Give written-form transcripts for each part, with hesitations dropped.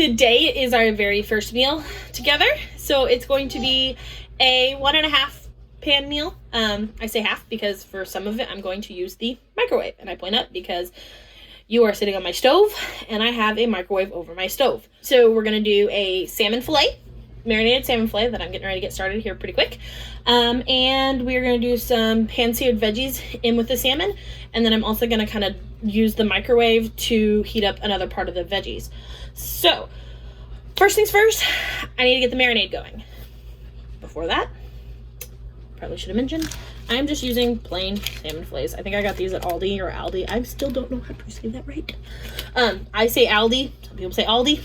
today is our very first meal together. So it's going to be a 1.5 pan meal. I say half because for some of it I'm going to use the microwave. And I point up because you are sitting on my stove and I have a microwave over my stove. So we're going to do a salmon fillet, marinated salmon fillet that I'm getting ready to get started here pretty quick. And we're going to do some pan-seared veggies in with the salmon. And then I'm also going to kind of use the microwave to heat up another part of the veggies. So first things first, I need to get the marinade going. Before that, probably should have mentioned, I'm just using plain salmon fillets. I think I got these at Aldi or Aldi. I still don't know how to say that right. I say Aldi. Some people say Aldi.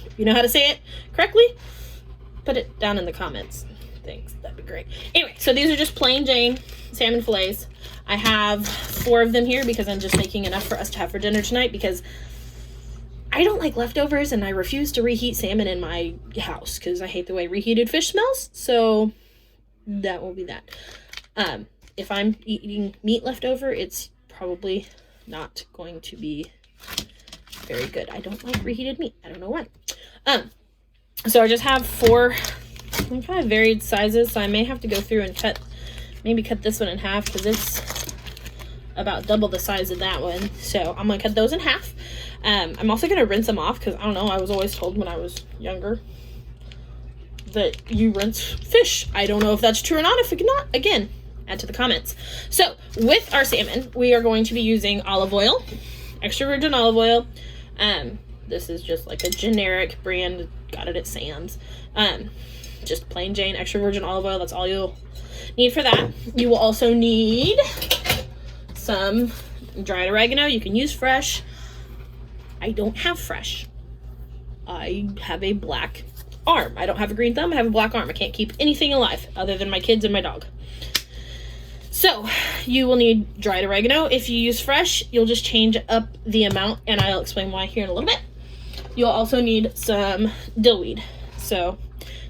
If you know how to say it correctly, put it down in the comments. Thanks. That'd be great. Anyway, so these are just plain Jane salmon fillets. I have 4 of them here because I'm just making enough for us to have for dinner tonight because I don't like leftovers and I refuse to reheat salmon in my house because I hate the way reheated fish smells. So that will be that. If I'm eating meat leftover, it's probably not going to be very good. I don't like reheated meat. I don't know why. So I just have 4 kind of varied sizes. So I may have to go through and maybe cut this one in half because it's about double the size of that one. So I'm going to cut those in half. I'm also going to rinse them off because I don't know. I was always told when I was younger that you rinse fish. I don't know if that's true or not. If not, again, add to the comments. So with our salmon, we are going to be using olive oil, extra virgin olive oil. This is just like a generic brand, got it at Sam's. Just plain Jane extra virgin olive oil. That's all you'll need for that. You will also need some dried oregano. You can use fresh. I don't have fresh. I have a black arm. I don't have a green thumb. I have a black arm. I can't keep anything alive other than my kids and my dog. So you will need dried oregano. If you use fresh, you'll just change up the amount, and I'll explain why here in a little bit. You'll also need some dill weed. So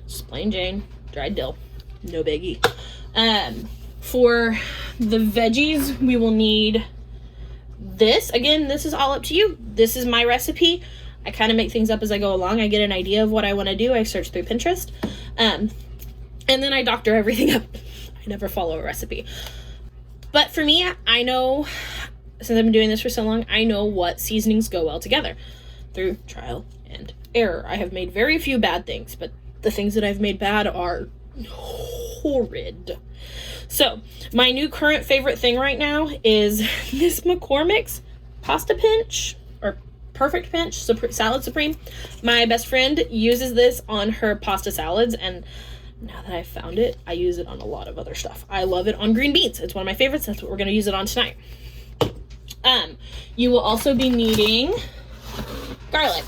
just plain Jane dried dill, no biggie. For the veggies, we will need this. Again, this is all up to you. This is my recipe. I kind of make things up as I go along. I get an idea of what I want to do. I search through Pinterest. And then I doctor everything up. I never follow a recipe. But for me, I know, since I've been doing this for so long, I know what seasonings go well together through trial and error. I have made very few bad things, but the things that I've made bad are horrid. So my new current favorite thing right now is this McCormick's Pasta Pinch or Perfect Pinch Salad Supreme. My best friend uses this on her pasta salads, and now that I've found it, I use it on a lot of other stuff. I love it on green beans. It's one of my favorites. That's what we're going to use it on tonight. You will also be needing garlic.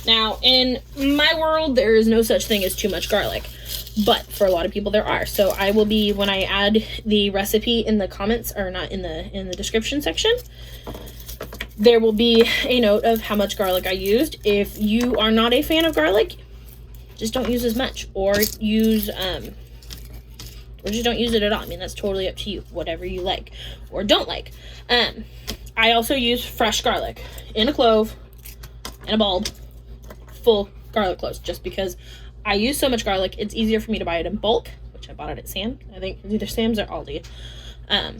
Now, in my world, there is no such thing as too much garlic, but for a lot of people there are. So I will be, when I add the recipe in the comments, or not in the description section, there will be a note of how much garlic I used. If you are not a fan of garlic, just don't use as much, or just don't use it at all. I mean, that's totally up to you, whatever you like or don't like. I also use fresh garlic in a clove, in a bulb, full garlic cloves, just because I use so much garlic. It's easier for me to buy it in bulk, which I bought it at Sam. I think it's either Sam's or Aldi. I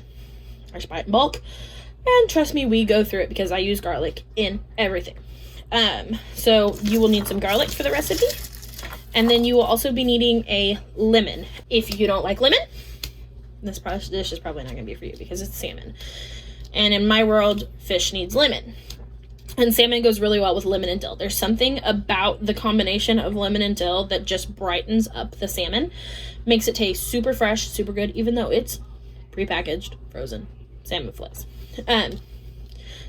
just buy it in bulk, and trust me, we go through it because I use garlic in everything. So you will need some garlic for the recipe. And then you will also be needing a lemon. If you don't like lemon, this dish is probably not going to be for you because it's salmon. And in my world, fish needs lemon. And salmon goes really well with lemon and dill. There's something about the combination of lemon and dill that just brightens up the salmon. Makes it taste super fresh, super good, even though it's prepackaged, frozen salmon fillets.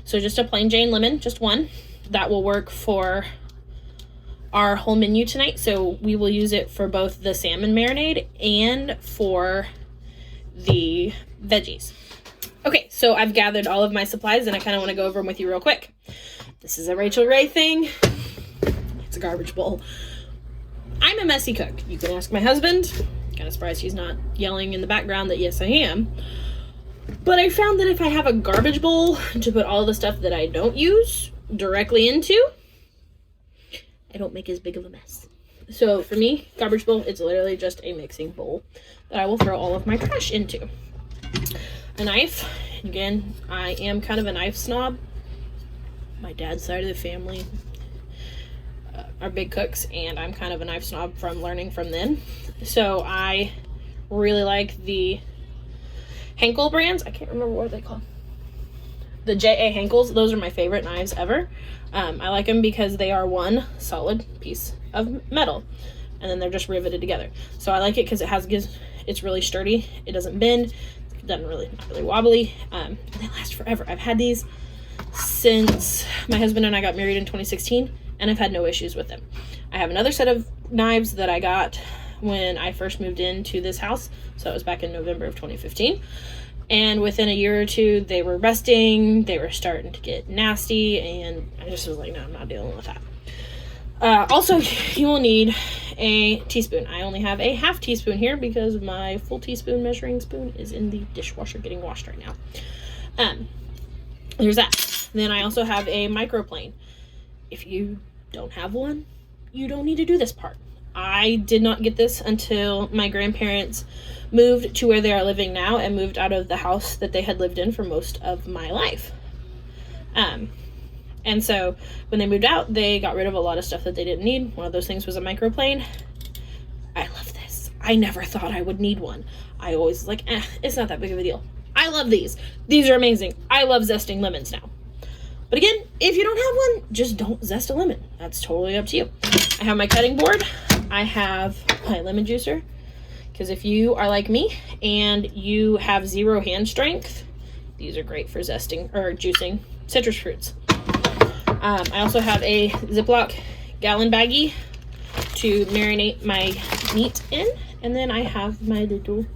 So just a plain Jane lemon, just one. That will work for our whole menu tonight. So we will use it for both the salmon marinade and for the veggies. Okay, so I've gathered all of my supplies and I kind of want to go over them with you real quick. This is a Rachel Ray thing. It's a garbage bowl. I'm a messy cook. You can ask my husband. Kind of surprised he's not yelling in the background that yes, I am. But I found that if I have a garbage bowl to put all the stuff that I don't use directly into, I don't make as big of a mess. So for me, garbage bowl, it's literally just a mixing bowl that I will throw all of my trash into. A knife, again, I am kind of a knife snob. My dad's side of the family are big cooks, and I'm kind of a knife snob from learning from them. So I really like the Henkel brands. I can't remember what they're called. The J.A. Henkels, those are my favorite knives ever. I like them because they are one solid piece of metal, and then they're just riveted together. So I like it because it's really sturdy. It doesn't bend. It doesn't really, not really wobbly. And they last forever. I've had these since my husband and I got married in 2016, and I've had no issues with them. I have another set of knives that I got when I first moved into this house. So it was back in November of 2015. And within a year or two, they were rusting, they were starting to get nasty, and I just was like, no, I'm not dealing with that. Also, you will need a teaspoon. I only have a half teaspoon here because my full teaspoon measuring spoon is in the dishwasher getting washed right now. There's that. Then I also have a microplane. If you don't have one, you don't need to do this part. I did not get this until my grandparents moved to where they are living now and moved out of the house that they had lived in for most of my life. And so when they moved out, they got rid of a lot of stuff that they didn't need. One of those things was a microplane. I love this. I never thought I would need one. I always was like, it's not that big of a deal. I love these. These are amazing. I love zesting lemons now. But again, if you don't have one, just don't zest a lemon. That's totally up to you. I have my cutting board. I have my lemon juicer. Because if you are like me and you have zero hand strength, these are great for zesting or juicing citrus fruits. I also have a Ziploc gallon baggie to marinate my meat in. And then I have my little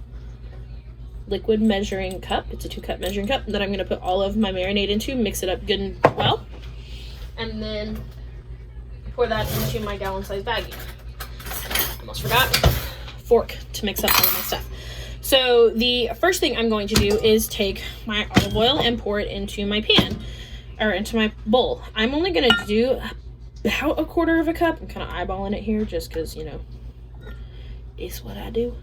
liquid measuring cup. It's a 2-cup measuring cup that I'm going to put all of my marinade into, mix it up good and well, and then pour that into my gallon-sized baggie. Almost forgot. Fork to mix up all of my stuff. So the first thing I'm going to do is take my olive oil and pour it into my pan, or into my bowl. I'm only going to do about 1/4 cup. I'm kind of eyeballing it here just because, you know, it's what I do.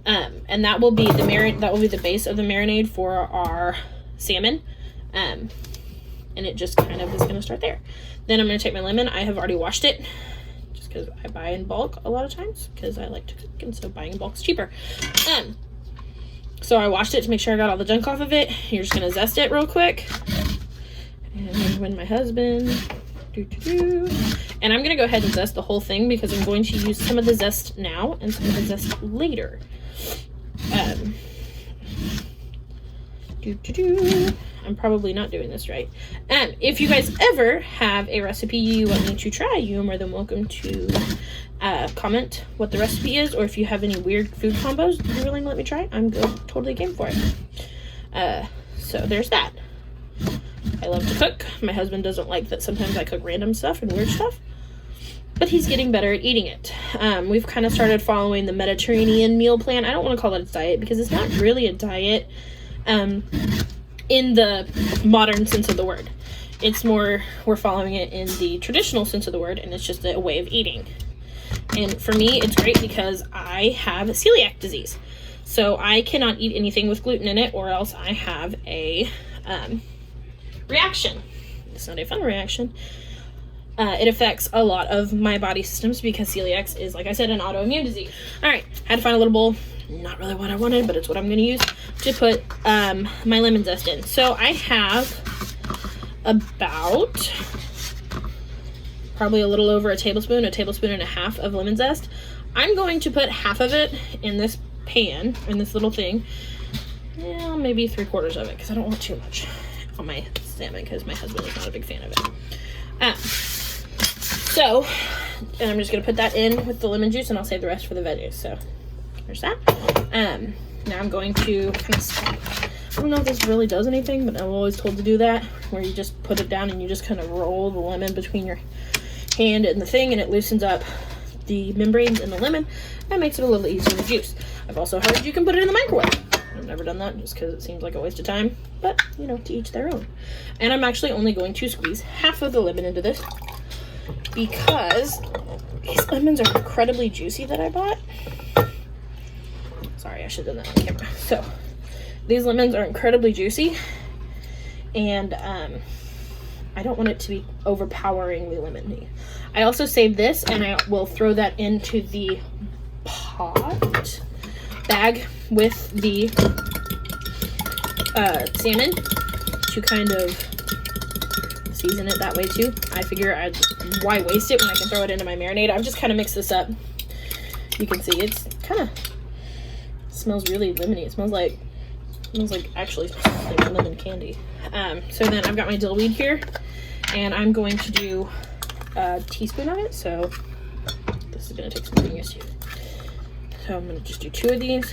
And that will be the base of the marinade for our salmon. And it just kind of is going to start there. Then I'm going to take my lemon. I have already washed it just because I buy in bulk a lot of times because I like to cook, and so buying in bulk is cheaper. So I washed it to make sure I got all the junk off of it. You're just going to zest it real quick. And when my husband... And I'm going to go ahead and zest the whole thing because I'm going to use some of the zest now and some of the zest later. I'm probably not doing this right. If you guys ever have a recipe you want me to try, you are more than welcome to comment what the recipe is, or if you have any weird food combos you're willing to let me try, I'm totally game for it. So there's that. I love to cook. My husband doesn't like that sometimes I cook random stuff and weird stuff, but he's getting better at eating it. We've kind of started following the Mediterranean meal plan. I don't want to call it a diet because it's not really a diet in the modern sense of the word. It's more, we're following it in the traditional sense of the word, and it's just a way of eating. And for me, it's great because I have celiac disease. So I cannot eat anything with gluten in it, or else I have a reaction. It's not a fun reaction. It affects a lot of my body systems because celiac is, like I said, an autoimmune disease. All right, had to find a little bowl. Not really what I wanted, but it's what I'm going to use to put my lemon zest in. So I have about probably a little over a tablespoon and a half of lemon zest. I'm going to put half of it in this pan, in this little thing. Yeah, maybe 3/4 of it because I don't want too much on my salmon because my husband is not a big fan of it. So, and I'm just going to put that in with the lemon juice, and I'll save the rest for the veggies. So, there's that. Now I'm going to kind of, I don't know if this really does anything, but I'm always told to do that, where you just put it down and you just kind of roll the lemon between your hand and the thing, and it loosens up the membranes in the lemon and makes it a little easier to juice. I've also heard you can put it in the microwave. I've never done that just because it seems like a waste of time, but you know, to each their own. And I'm actually only going to squeeze half of the lemon into this. because these lemons are incredibly juicy that I bought. Sorry, I should have done that on camera. So these lemons are incredibly juicy, and I don't want it to be overpoweringly lemony. I also saved this, and I will throw that into the pot bag with the salmon to kind of season it that way too. I figure why waste it when I can throw it into my marinade. I've just kind of mixed this up. You can see it's kind of smells really lemony. It smells like actually like lemon candy. So then I've got my dill weed here, and I'm going to do a teaspoon of it. So this is going to take some getting used to. So I'm going to just do 2 of these.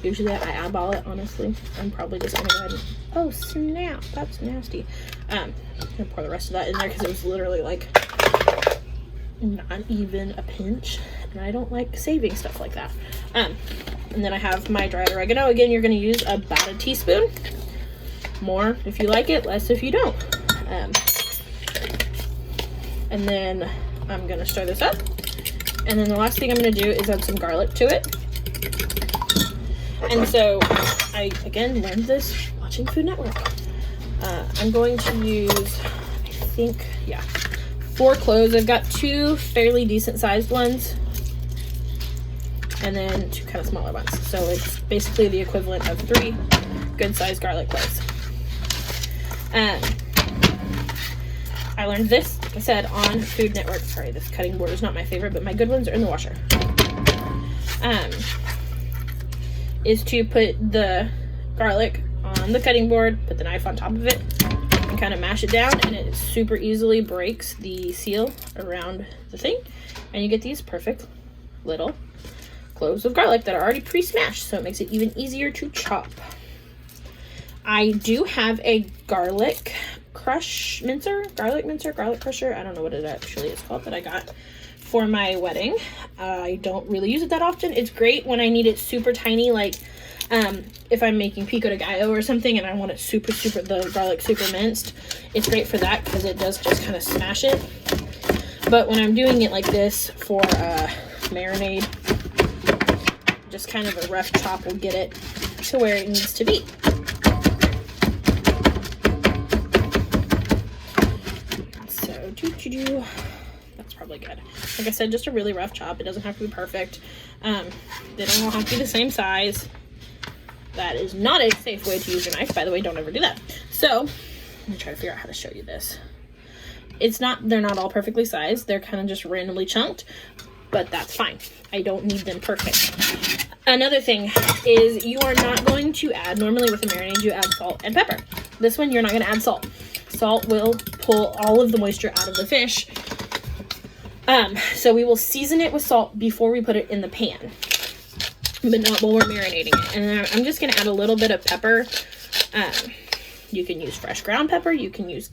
Usually I eyeball it, honestly. I'm probably just going to go ahead and, oh snap, that's nasty. I'm going to pour the rest of that in there because it was literally like not even a pinch, and I don't like saving stuff like that. And then I have my dried oregano. Again, you're going to use about a teaspoon. More if you like it, less if you don't. And then I'm going to stir this up. And then the last thing I'm going to do is add some garlic to it. And so I, again, learned this watching Food Network. I'm going to use, I think, 4 cloves. I've got 2 fairly decent sized ones, and then 2 kind of smaller ones. So it's basically the equivalent of 3 good sized garlic cloves. I learned this, like I said, on Food Network. Sorry, this cutting board is not my favorite, but my good ones are in the washer. Is to put the garlic on the cutting board, put the knife on top of it, and kind of mash it down, and it super easily breaks the seal around the thing, and you get these perfect little cloves of garlic that are already pre-smashed, so it makes it even easier to chop. I do have a garlic crusher, I don't know what it actually is called, that I got for my wedding. I don't really use it that often. It's great when I need it super tiny, like if I'm making pico de gallo or something and I want it the garlic super minced. It's great for that because it does just kind of smash it. But when I'm doing it like this for marinade, just kind of a rough chop will get it to where it needs to be. So that's probably good. Like I said, just a really rough chop. It doesn't have to be perfect. They don't all have to be the same size. That is not a safe way to use your knife, by the way. Don't ever do that. So I'm gonna try to figure out how to show you this. They're not all perfectly sized. They're kind of just randomly chunked, but that's fine. I don't need them perfect. Another thing is you are not going to add, normally with a marinade, you add salt and pepper. This one, you're not gonna add salt. Salt will pull all of the moisture out of the fish. So we will season it with salt before we put it in the pan, but not while we're marinating it. And then I'm just going to add a little bit of pepper. You can use fresh ground pepper. You can use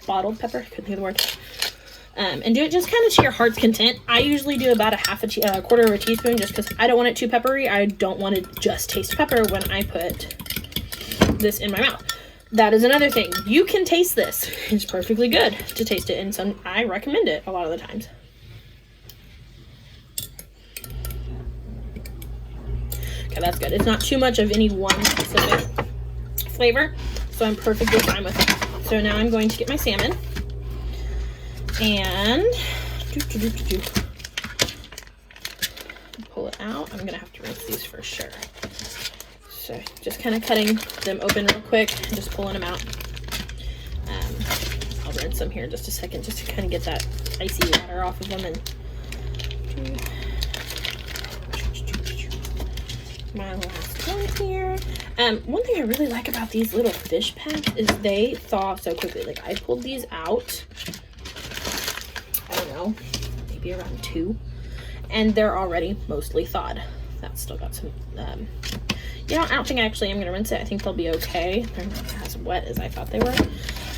bottled pepper. Couldn't think of the word. And do it just kind of to your heart's content. I usually do about a quarter of a teaspoon just because I don't want it too peppery. I don't want to just taste pepper when I put this in my mouth. That is another thing. You can taste this. It's perfectly good to taste it, and I recommend it a lot of the times. Okay, that's good. It's not too much of any one specific flavor, so I'm perfectly fine with it. So now I'm going to get my salmon, and pull it out. I'm gonna have to rinse these for sure. So just kind of cutting them open real quick and just pulling them out. I'll rinse them here in just a second just to kind of get that icy water off of them. And my last one here. One thing I really like about these little fish packs is they thaw so quickly. Like I pulled these out, I don't know, maybe around 2, and they're already mostly thawed. That's still got some, you know, I don't think actually I'm going to rinse it. I think they'll be okay. They're not as wet as I thought they were.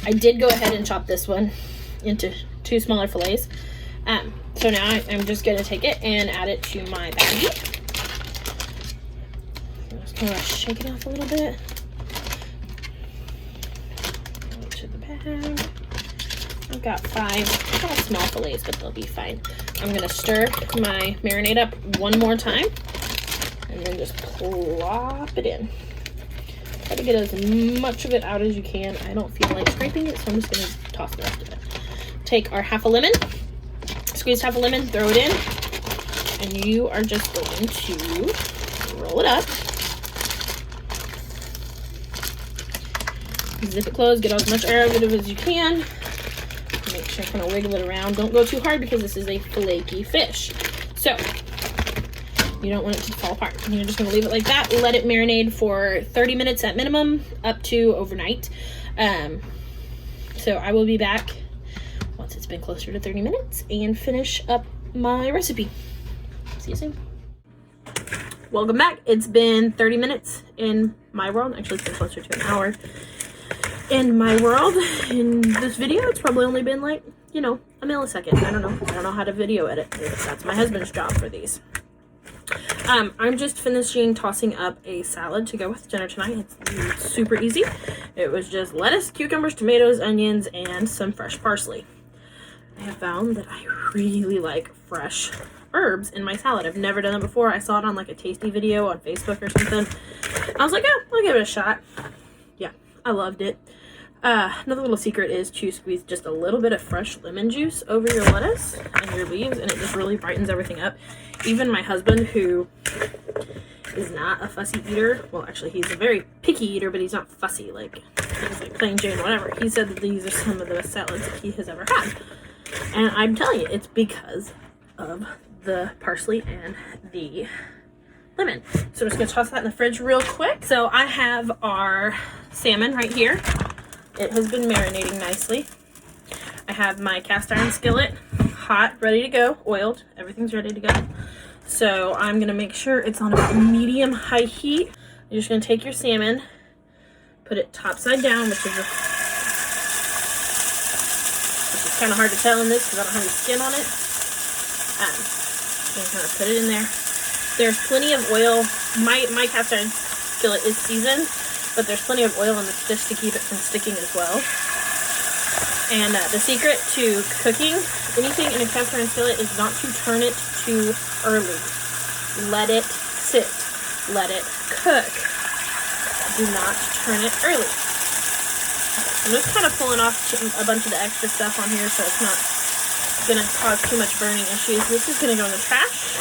I did go ahead and chop this one into 2 smaller fillets. So now I'm just going to take it and add it to my baggie. I'm just going to shake it off a little bit. I've got 5 kind of small fillets, but they'll be fine. I'm gonna stir my marinade up one more time and then just plop it in. Try to get as much of it out as you can. I don't feel like scraping it, so I'm just gonna toss the rest of it. Take our half a lemon, squeeze half a lemon, throw it in, and you are just going to roll it up. Zip it closed, get as much air out of it as you can. Make sure you kind of wiggle it around. Don't go too hard because this is a flaky fish. So, you don't want it to fall apart. You're just gonna leave it like that. Let it marinate for 30 minutes at minimum, up to overnight. So I will be back once it's been closer to 30 minutes and finish up my recipe. See you soon. Welcome back. It's been 30 minutes in my world. Actually, it's been closer to an hour in my world. In this video, it's probably only been like, you know, a millisecond. I don't know. I don't know how to video edit. That's my husband's job for these. I'm just finishing tossing up a salad to go with dinner tonight. It's super easy. It was just lettuce, cucumbers, tomatoes, onions, and some fresh parsley. I have found that I really like fresh herbs in my salad. I've never done it before. I saw it on like a tasty video on Facebook or something. I was like, oh, I'll give it a shot. Yeah, I loved it. Another little secret is to squeeze just a little bit of fresh lemon juice over your lettuce and your leaves, and it just really brightens everything up. Even my husband, who is not a fussy eater, well, actually, he's a very picky eater, but he's not fussy, like, he's like plain Jane, whatever. He said that these are some of the best salads that he has ever had. And I'm telling you, it's because of the parsley and the lemon. So I'm just gonna toss that in the fridge real quick. So I have our salmon right here. It has been marinating nicely. I have my cast iron skillet hot, ready to go, oiled. Everything's ready to go. So I'm gonna make sure it's on about medium high heat. You're just gonna take your salmon, put it topside down, which is kind of hard to tell in this because I don't have any skin on it. I'm gonna kind of put it in there. There's plenty of oil. My cast iron skillet is seasoned, but there's plenty of oil in this fish to keep it from sticking as well. And the secret to cooking anything in a cast iron skillet is not to turn it too early. Let it sit. Let it cook. Do not turn it early. I'm just kind of pulling off a bunch of the extra stuff on here so it's not going to cause too much burning issues. This is going to go in the trash.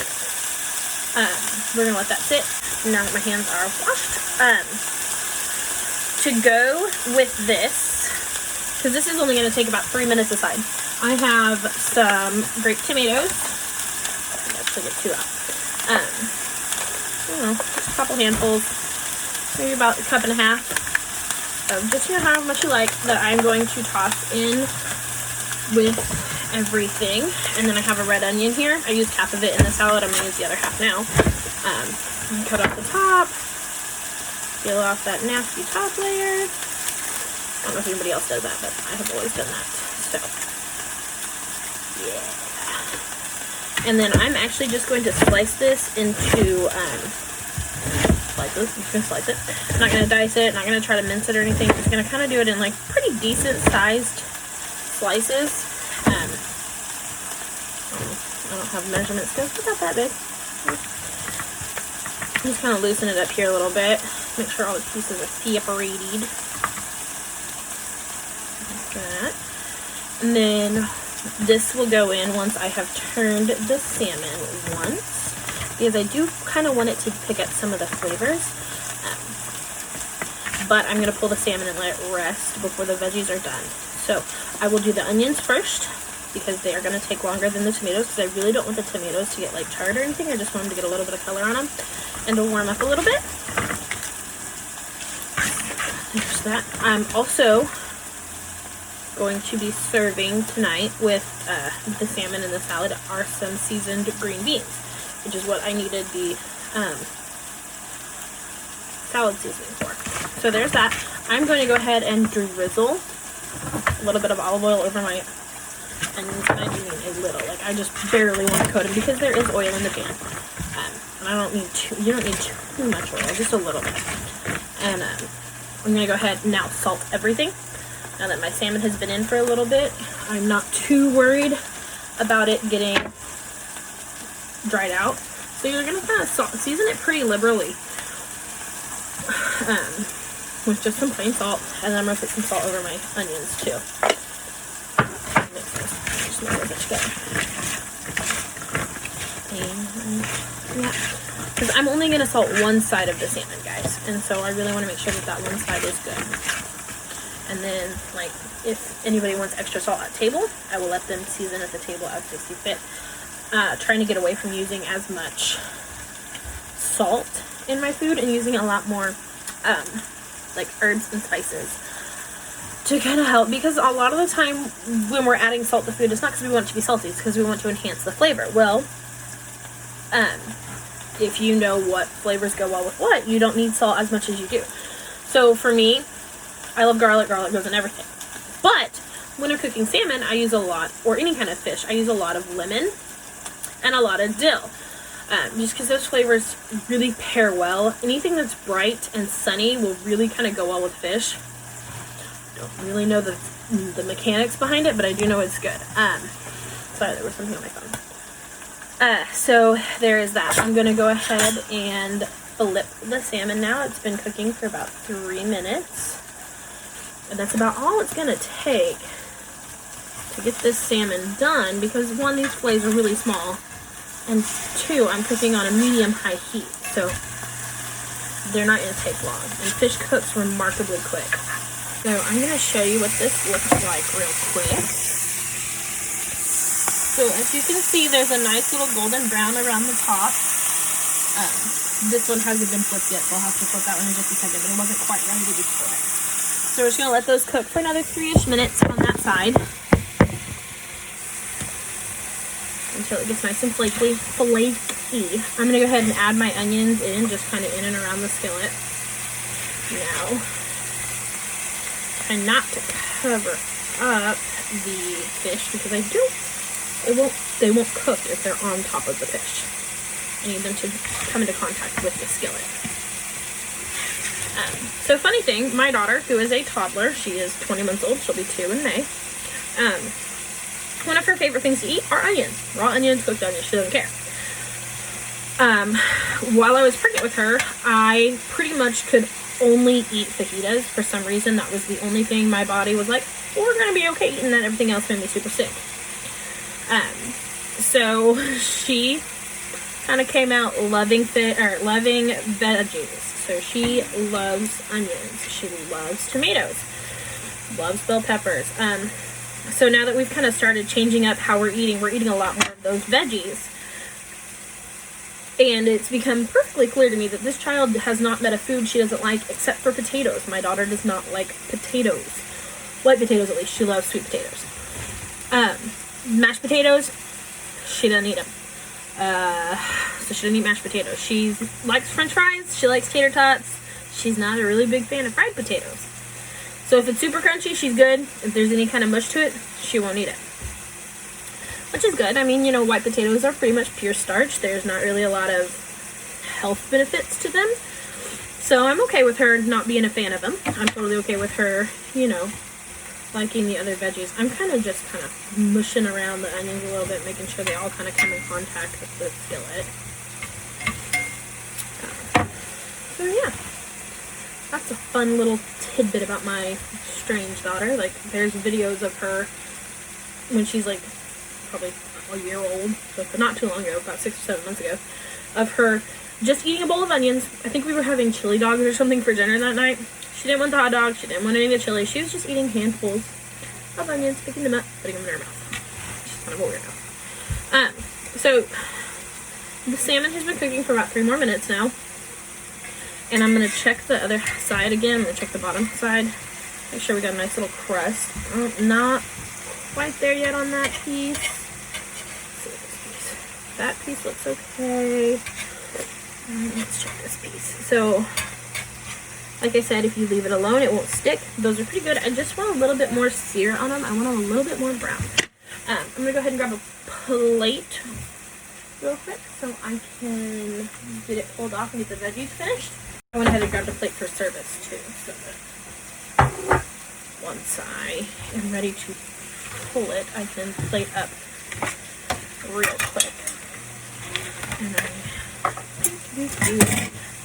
We're going to let that sit now that my hands are washed. To go with this, because this is only going to take about 3 minutes aside, I have some grape tomatoes. I'll actually get 2 out. You know, just a couple handfuls, maybe about a cup and a half of just, you know, how much you like, that I'm going to toss in with everything. And then I have a red onion here. I used half of it in the salad. I'm going to use the other half now. Cut off the top. Peel off that nasty top layer. I don't know if anybody else does that, but I have always done that. So, yeah. And then I'm actually just going to slice this into, slices. I'm just going to slice it. I'm not going to dice it. Not going to try to mince it or anything. I'm just going to kind of do it in like pretty decent sized slices. I don't have measurement scales, but not that big. Just kind of loosen it up here a little bit. Make sure all the pieces are separated. Like that. And then this will go in once I have turned the salmon once, because I do kind of want it to pick up some of the flavors. But I'm going to pull the salmon and let it rest before the veggies are done. So I will do the onions first, because they are going to take longer than the tomatoes, because I really don't want the tomatoes to get like charred or anything. I just want them to get a little bit of color on them and to warm up a little bit. There's that. I'm also going to be serving tonight with the salmon and the salad are some seasoned green beans, which is what I needed the salad seasoning for. So there's that. I'm going to go ahead and drizzle a little bit of olive oil over my onions. I do mean a little. Like, I just barely want to coat them because there is oil in the pan. And I don't need you don't need too much oil, just a little bit. And I'm going to go ahead and now salt everything. Now that my salmon has been in for a little bit, I'm not too worried about it getting dried out. So you're gonna kind of season it pretty liberally with just some plain salt, and then I'm gonna put some salt over my onions too. Just mix it together. And yeah, because I'm only gonna salt one side of the salmon, guys, and so I really want to make sure that that one side is good. And then, like, if anybody wants extra salt at table, I will let them season at the table as they see fit. Trying to get away from using as much salt in my food and using a lot more like herbs and spices to kind of help, because a lot of the time when we're adding salt to food, it's not because we want it to be salty, it's because we want to enhance the flavor. Well, if you know what flavors go well with what, you don't need salt as much as you do. So for me, I love garlic. Garlic goes in everything. But when I'm cooking salmon, I use a lot, or any kind of fish, I use a lot of lemon and a lot of dill. Just because those flavors really pair well. Anything that's bright and sunny will really kind of go well with fish. Don't really know the mechanics behind it, but I do know it's good. Sorry, there was something on my phone. So there is that. I'm going to go ahead and flip the salmon now. It's been cooking for about 3 minutes. And that's about all it's going to take to get this salmon done, because one, these fillets are really small, and two, I'm cooking on a medium-high heat, so they're not going to take long. And fish cooks remarkably quick. So I'm going to show you what this looks like real quick. So as you can see, there's a nice little golden brown around the top. This one hasn't been flipped yet, so I'll have to flip that one in just a second, but it wasn't quite ready to be flipped. So we're just going to let those cook for another 3-ish minutes on that side until it gets nice and flaky. I'm going to go ahead and add my onions in, just kind of in and around the skillet. Now, try not to cover up the fish, because they won't cook if they're on top of the fish. I need them to come into contact with the skillet. So funny thing, my daughter, who is a toddler, she is 20 months old, she'll be 2 in May, one of her favorite things to eat are onions. Raw onions, cooked onions, she doesn't care. While I was pregnant with her, I pretty much could only eat fajitas. For some reason, that was the only thing my body was like, well, we're going to be okay eating that. Everything else made me super sick. So she kind of came out loving veggies. So she loves onions, she loves tomatoes, loves bell peppers. So now that we've kind of started changing up how we're eating a lot more of those veggies. And it's become perfectly clear to me that this child has not met a food she doesn't like except for potatoes. My daughter does not like potatoes. White potatoes, at least. She loves sweet potatoes. Mashed potatoes, she doesn't eat them. So she doesn't eat mashed potatoes. She likes french fries. She likes tater tots. She's not a really big fan of fried potatoes. So if it's super crunchy, she's good. If there's any kind of mush to it, she won't eat it. Which is good. I mean, you know, white potatoes are pretty much pure starch. There's not really a lot of health benefits to them. So I'm okay with her not being a fan of them. I'm totally okay with her, you know, liking the other veggies. I'm kind of just mushing around the onions a little bit, making sure they all kind of come in contact with the skillet. So yeah, that's a fun little tidbit about my strange daughter. Like, there's videos of her when she's like probably a year old, so not too long ago, about 6 or 7 months ago, of her just eating a bowl of onions. I think we were having chili dogs or something for dinner that night. She didn't want the hot dog, she didn't want any of the chili. She was just eating handfuls of onions, picking them up, putting them in her mouth. She's kind of a weirdo. So the salmon has been cooking for about 3 more minutes now. And I'm going to check the other side again. I'm going to check the bottom side. Make sure we got a nice little crust. Not quite there yet on that piece. Let's see this piece. That piece looks okay. Let's check this piece. So, like I said, if you leave it alone, it won't stick. Those are pretty good. I just want a little bit more sear on them. I want them a little bit more brown. I'm going to go ahead and grab a plate real quick so I can get it pulled off and get the veggies finished. I went ahead and grabbed a plate for service too. So once I am ready to pull it, I can plate up real quick. And I go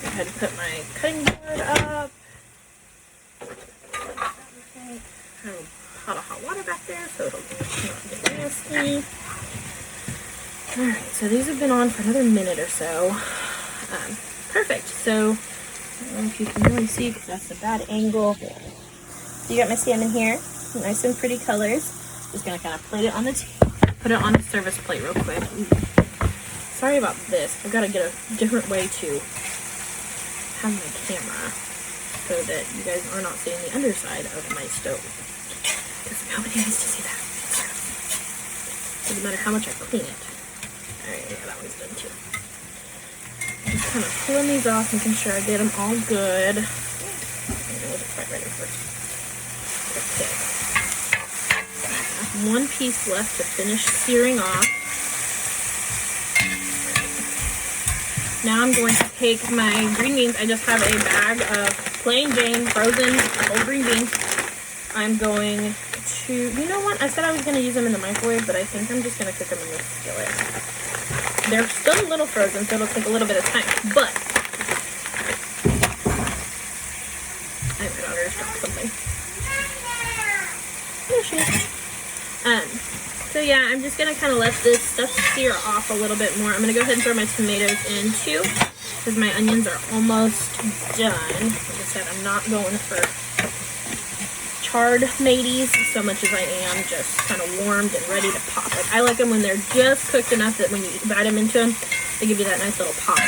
ahead and put my cutting board up. I have a pot of hot water back there so it'll not get nasty. Alright, so these have been on for another minute or so. Perfect. So, I don't know if you can really see because that's a bad angle. So you got my salmon here. Nice and pretty colors. Just going to kind of plate it on the put it on a service plate real quick. Sorry about this. I've got to get a different way to have my camera so that you guys are not seeing the underside of my stove. Because nobody needs to see that. Doesn't matter how much I clean it. Alright, yeah, that one's done too. Just kind of pulling these off, making sure I get them all good. I wasn't quite ready first. Okay. I have one piece left to finish searing off. Now I'm going to take my green beans. I just have a bag of plain Jane frozen whole green beans. I'm going to, you know what? I said I was going to use them in the microwave, but I think I'm just going to cook them in the skillet. They're still a little frozen, so it'll take a little bit of time, but my daughter just dropped something. There she is. So yeah, I'm just going to kind of let this stuff sear off a little bit more. I'm going to go ahead and throw my tomatoes in too, because my onions are almost done. Like I said, I'm not going for charred mateys so much as I am just kind of warmed and ready to pop. Like, I like them when they're just cooked enough that when you bite them into them, they give you that nice little pop.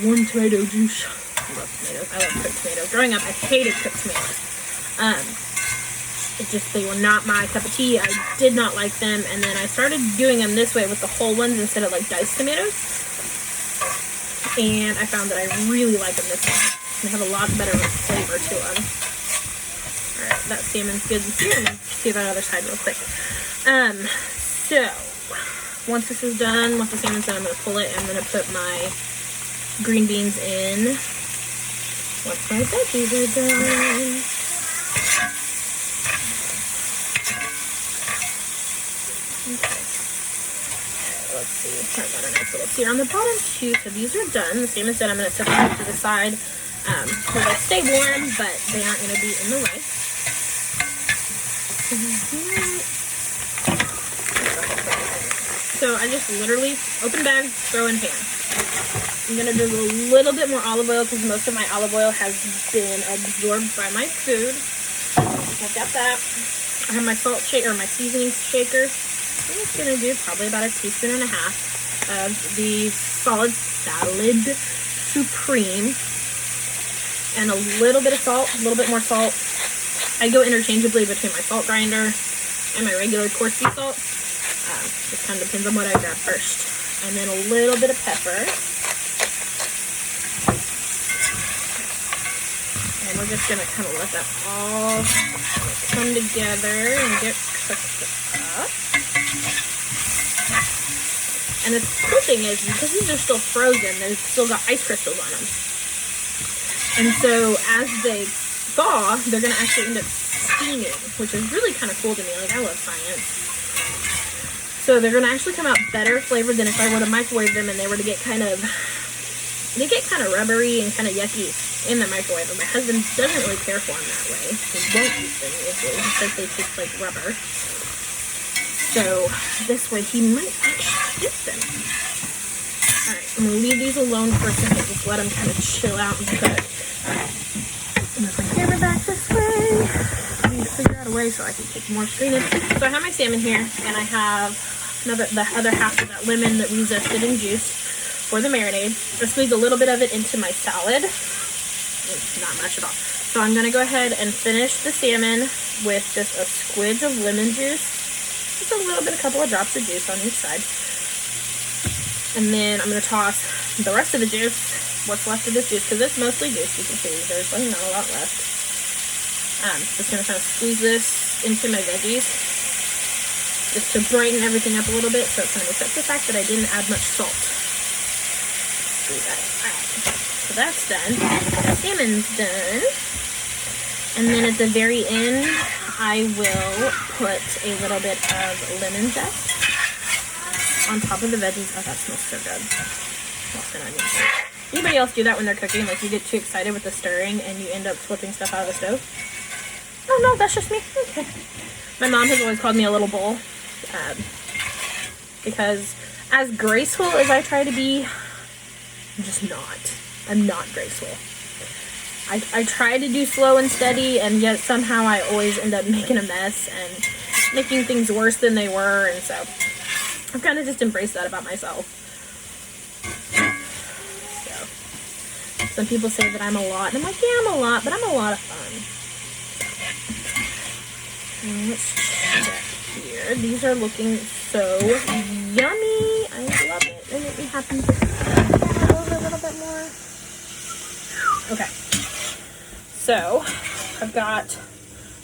Warm tomato juice. I love tomatoes. I love cooked tomatoes. Growing up, I hated cooked tomatoes. They were not my cup of tea. I did not like them, and then I started doing them this way with the whole ones instead of like diced tomatoes. And I found that I really like them this way. They have a lot better flavor to them. Alright, that salmon's good and seared. I'm going to see that other side real quick. So, once this is done, once the salmon's done, I'm going to pull it and I'm going to put my green beans in. Once my veggies are done. Okay. Let's see. I've got a nice little sear on the bottom too. So these are done. The salmon's done. I'm going to set them to the side. So they stay warm, but they aren't going to be in the way. So I just literally open bag, throw in pan. I'm going to do a little bit more olive oil because most of my olive oil has been absorbed by my food. I've got that. I have my salt shaker, or my seasoning shaker. I'm just going to do probably about 1.5 teaspoons of the salad supreme. And a little bit of salt, a little bit more salt. I go interchangeably between my salt grinder and my regular coarse sea salt. Just kind of depends on what I grab first. And then a little bit of pepper. And we're just going to kind of let that all come together and get cooked up. And the cool thing is, because these are still frozen, they've still got ice crystals on them. And so as they thaw, they're going to actually end up steaming, which is really kind of cool to me. Like, I love science. So they're going to actually come out better flavored than if I were to microwave them and they were to get kind of, they get kind of rubbery and kind of yucky in the microwave. And my husband doesn't really care for them that way. He won't eat them usually. He says they taste like rubber. So this way he might actually eat them. Alright, I'm going to leave these alone for a second. Just let them kind of chill out and cook. Move my camera back this way. I need to figure out a way so I can take more screenage. So I have my salmon here, and I have the other half of that lemon that we zested and juiced for the marinade. I squeezed a little bit of it into my salad. It's not much at all. So I'm going to go ahead and finish the salmon with just a squidge of lemon juice. Just a little bit, a couple of drops of juice on each side. And then I'm going to toss the rest of the juice, what's left of this juice, because it's mostly juice. You can see there's like not a lot left. Just going to kind of squeeze this into my veggies just to brighten everything up a little bit, so it kind of makes up the fact that I didn't add much salt. Squeeze that in. Alright, so that's done. Salmon's done. And then at the very end, I will put a little bit of lemon zest on top of the veggies. Oh, that smells so good. Anybody else do that when they're cooking? Like, you get too excited with the stirring and you end up flipping stuff out of the stove? Oh no, that's just me. Okay. My mom has always called me a little bull, because as graceful as I try to be, I'm just not. I'm not graceful. I try to do slow and steady, and yet somehow I always end up making a mess and making things worse than they were, and so I've kind of just embraced that about myself. So some people say that I'm a lot, and I'm like, yeah, I'm a lot, but I'm a lot of fun. And let's check here. These are looking so yummy. I love it. They make me happy. A little bit more. Okay. So, I've got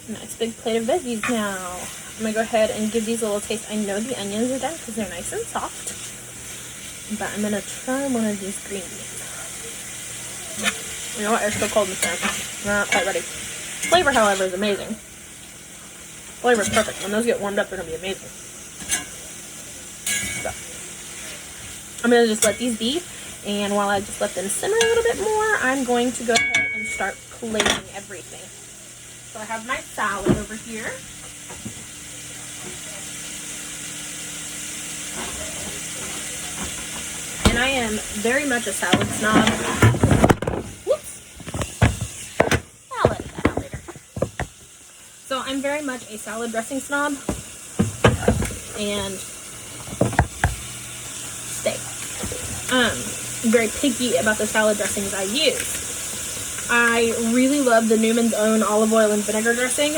a nice big plate of veggies now. I'm going to go ahead and give these a little taste. I know the onions are done because they're nice and soft. But I'm going to try one of these green beans. You know what? They're still cold and stuff. They're not quite ready. Flavor, however, is amazing. Flavor is perfect. When those get warmed up, they're going to be amazing. So, I'm going to just let these be. And while I just let them simmer a little bit more, I'm going to go ahead and start plating everything. So I have my salad over here. And I am very much a salad snob. Whoops. I'll edit that out later. So I'm very much a salad dressing snob. And steak. I'm very picky about the salad dressings I use. I really love the Newman's Own olive oil and vinegar dressing,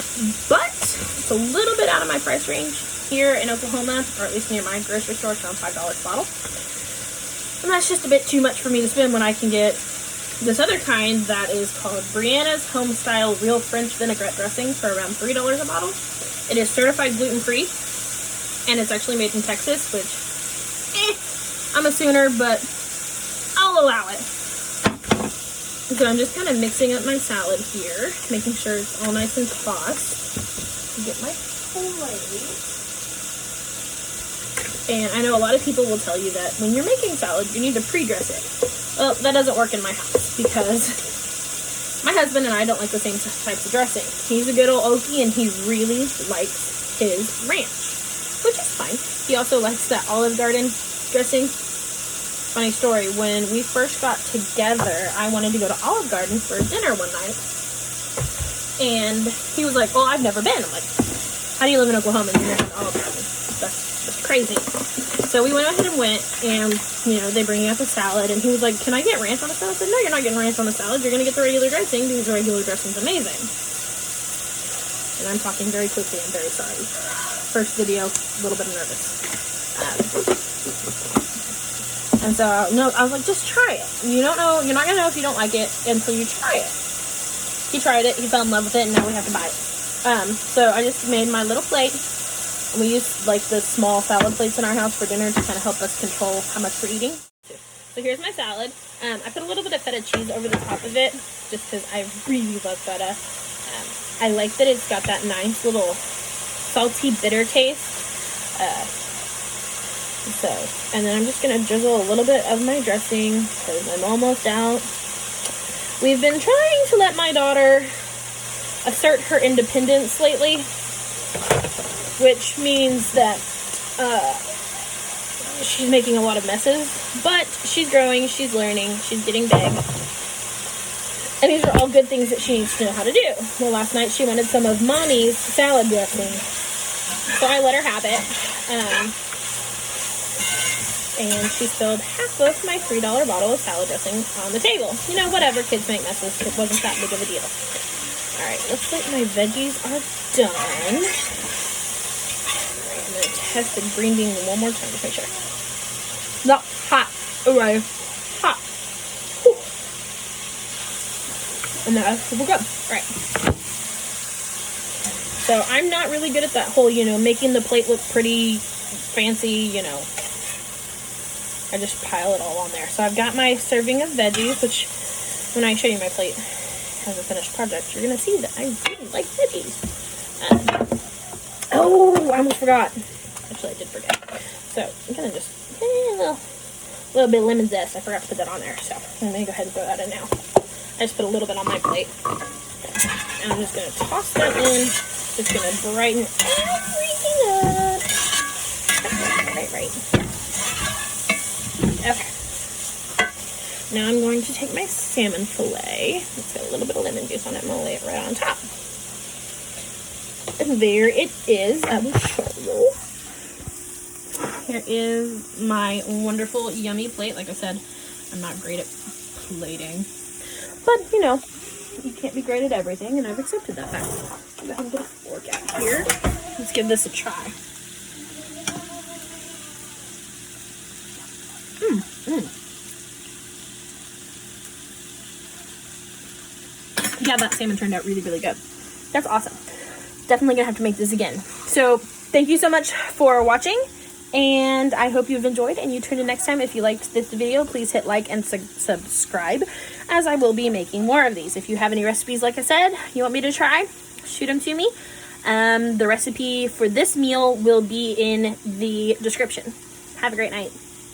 but it's a little bit out of my price range here in Oklahoma, or at least near my grocery store. It's around $5 a bottle. And that's just a bit too much for me to spend when I can get this other kind that is called Brianna's Homestyle Real French Vinaigrette Dressing for around $3 a bottle. It is certified gluten-free, and it's actually made in Texas, which, I'm a Sooner, but I'll allow it. So I'm just kind of mixing up my salad here, making sure it's all nice and tossed. Get my plate. And I know a lot of people will tell you that when you're making salad, you need to pre-dress it. Well, that doesn't work in my house because my husband and I don't like the same types of dressing. He's a good old Okie, and he really likes his ranch, which is fine. He also likes that Olive Garden dressing. Funny story, when we first got together, I wanted to go to Olive Garden for dinner one night, and he was like, well, I've never been. I'm like, how do you live in Oklahoma and you've never been to Olive Garden? That's crazy. So we went ahead and went, and, you know, they bring you out the salad, and he was like, can I get ranch on the salad? I said, no, you're not getting ranch on the salad. You're going to get the regular dressing because the regular dressing's amazing. And I'm talking very quickly. I'm very sorry. First video, a little bit nervous. And so, no, I was like, just try it. You don't know, you're not going to know if you don't like it until you try it. He tried it, he fell in love with it, and now we have to buy it. So I just made my little plate. And we use, like, the small salad plates in our house for dinner to kind of help us control how much we're eating. So here's my salad. I put a little bit of feta cheese over the top of it, just because I really love feta. I like that it's got that nice little salty, bitter taste. And then I'm just going to drizzle a little bit of my dressing because I'm almost out. We've been trying to let my daughter assert her independence lately, which means that she's making a lot of messes, but she's growing, she's learning, she's getting big. And these are all good things that she needs to know how to do. Well, last night she wanted some of Mommy's salad dressing, so I let her have it. And she spilled half of my $3 bottle of salad dressing on the table. You know, whatever, kids make messes. It wasn't that big of a deal. Alright, looks like my veggies are done. Alright, I'm going to test the green bean one more time to make sure. Not hot. Alright. Hot. Whew. And that's super good. Alright. So I'm not really good at that whole, you know, making the plate look pretty fancy, you know. I just pile it all on there. So I've got my serving of veggies, which when I show you my plate, as a finished project, you're gonna see that I really like veggies. Oh, I almost forgot. Actually, I did forget. So I'm gonna just a little bit of lemon zest. I forgot to put that on there, so I'm gonna go ahead and throw that in now. I just put a little bit on my plate, and I'm just gonna toss that in. It's gonna brighten everything up. Right. Okay. Now I'm going to take my salmon fillet. It's got a little bit of lemon juice on it. I'm gonna lay it right on top. And there it is. I will show you. Here is my wonderful, yummy plate. Like I said, I'm not great at plating. But, you know, you can't be great at everything, and I've accepted that fact. I'll go ahead and get a fork out here. Let's give this a try. Yeah, that salmon turned out really, really good. That's awesome. Definitely gonna have to make this again. So thank you so much for watching, and I hope you've enjoyed and you tune in next time. If you liked this video, please hit like and subscribe, as I will be making more of these. If you have any recipes, like I said, you want me to try, shoot them to me. The recipe for this meal will be in the description. Have a great night.